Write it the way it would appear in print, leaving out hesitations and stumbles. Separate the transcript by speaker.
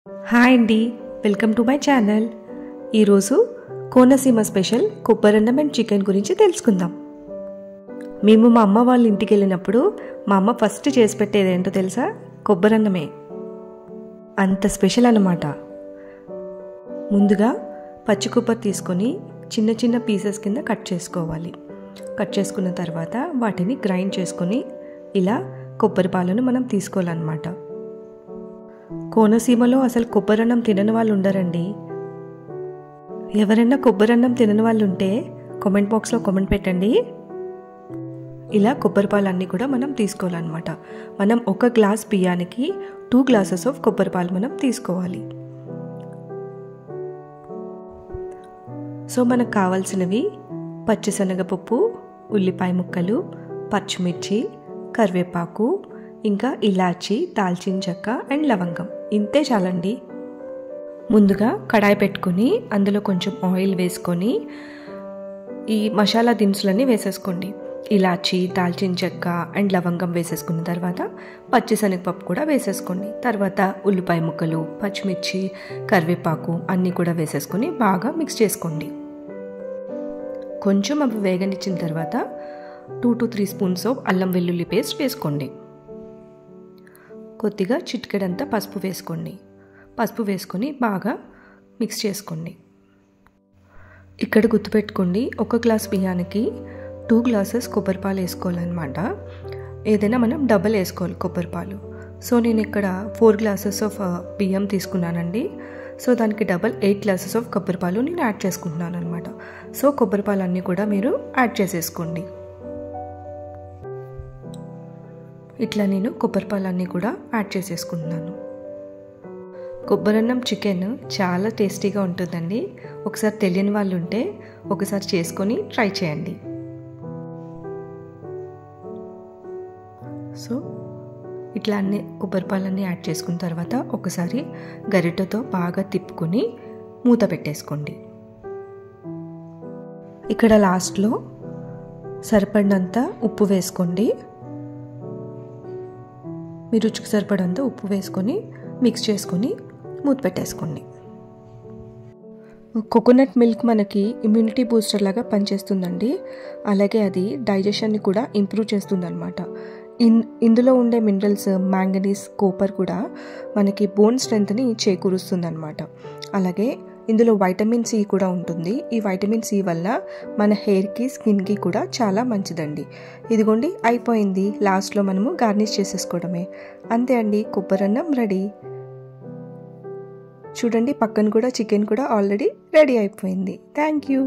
Speaker 1: Hi అండి, welcome to my channel. ఈరోజు Konaseema special కొబ్బరన్నం and chicken గురించి తెలుసుకుందాం. మేము మా అమ్మ వాళ్ళ ఇంటికి వెళ్ళినప్పుడు మా అమ్మ ఫస్ట్ చేసి పెట్టేది ఏంటో తెలుసా? కొబ్బరన్నమే. అంత స్పెషల్ అన్నమాట. ముందుగా పచ్చి కొబ్బరి తీసుకొని చిన్న చిన్న పీసెస్ కింద కట్ చేసుకోవాలి. కట్ చేసుకున్న తర్వాత వాటిని గ్రైండ్ చేసుకొని ఇలా కొబ్బరి పాలను మనం తీసుకోవాలన్నమాట. కోనసీమలో అసలు కొబ్బరన్నం తినని వాళ్ళు ఉండరండి. ఎవరైనా కొబ్బరన్నం తినని వాళ్ళు ఉంటే కామెంట్ బాక్స్లో కామెంట్ పెట్టండి. ఇలా కొబ్బరి పాలు అన్నీ కూడా మనం తీసుకోవాలన్నమాట. మనం ఒక గ్లాస్ బియ్యానికి 2 గ్లాసెస్ ఆఫ్ కొబ్బరి పాలు మనం తీసుకోవాలి. సో మనకు కావాల్సినవి పచ్చిశనగపప్పు, ఉల్లిపాయ ముక్కలు, పచ్చిమిర్చి, కరివేపాకు, ఇంకా ఇలాచి, దాల్చిన చెక్క అండ్ లవంగం. ఇంతే చాలండి. ముందుగా కడాయి పెట్టుకొని అందులో కొంచెం ఆయిల్ వేసుకొని ఈ మసాలా దినుసులన్నీ వేసేసుకోండి. ఇలాచి, దాల్చిన చెక్క అండ్ లవంగం వేసేసుకున్న తర్వాత పచ్చిశనగపప్పు కూడా వేసేసుకోండి. తర్వాత ఉల్లిపాయ ముక్కలు, పచ్చిమిర్చి, కరివేపాకు అన్నీ కూడా వేసేసుకొని బాగా మిక్స్ చేసుకోండి. కొంచెం అవి వేగనిచ్చిన తర్వాత 2 to 3 స్పూన్స్ ఆఫ్ అల్లం వెల్లుల్లి పేస్ట్ వేసుకోండి. కొద్దిగా చిటికెడంతా పసుపు వేసుకోండి. పసుపు వేసుకొని బాగా మిక్స్ చేసుకోండి. ఇక్కడ గుర్తుపెట్టుకోండి, 1 గ్లాస్ బియ్యానికి 2 గ్లాసెస్ కొబ్బరి పాలు వేసుకోవాలన్నమాట. ఏదైనా మనం డబల్ వేసుకోవాలి కొబ్బరి పాలు. సో నేను ఇక్కడ 4 గ్లాసెస్ ఆఫ్ బియ్యం తీసుకున్నానండి. సో దానికి డబల్ 8 గ్లాసెస్ ఆఫ్ కొబ్బరి పాలు నేను యాడ్ చేసుకుంటున్నాను అనమాట. సో కొబ్బరి పాలు అన్నీ కూడా మీరు యాడ్ చేసేసుకోండి. ఇట్లా నేను కొబ్బరి పాలు అన్నీ కూడా యాడ్ చేసేసుకుంటున్నాను. కొబ్బరన్నం చికెన్ చాలా టేస్టీగా ఉంటుందండి. ఒకసారి తెలియని వాళ్ళు ఉంటే ఒకసారి చేసుకొని ట్రై చేయండి. సో ఇట్లా అన్ని కొబ్బరి పాలన్నీ యాడ్ చేసుకున్న తర్వాత ఒకసారి గరిటెతో బాగా తిప్పుకొని మూత పెట్టేసుకోండి. ఇక్కడ లాస్ట్లో సరిపడినంత ఉప్పు వేసుకోండి. మీ రుచికి సరిపడంత ఉప్పు వేసుకొని మిక్స్ చేసుకొని మూత పెట్టేసుకోండి. కోకోనట్ మిల్క్ మనకి ఇమ్యూనిటీ బూస్టర్ లాగా పనిచేస్తుందండి. అలాగే అది డైజెషన్ని కూడా ఇంప్రూవ్ చేస్తుందన్నమాట. ఇందులో ఉండే మినరల్స్ మ్యాంగనీస్, కాపర్ కూడా మనకి బోన్ స్ట్రెంత్ని చేకూరుస్తుందన్నమాట. అలాగే ఇందులో వైటమిన్ సి కూడా ఉంటుంది. ఈ వైటమిన్ సి వల్ల మన హెయిర్కి, స్కిన్కి కూడా చాలా మంచిదండి. ఇదిగోండి అయిపోయింది. లాస్ట్లో మనము గార్నిష్ చేసేసుకోవడమే. అంతే అండి, కొబ్బరన్నం రెడీ. చూడండి పక్కన కూడా చికెన్ కూడా ఆల్రెడీ రెడీ అయిపోయింది. Thank you.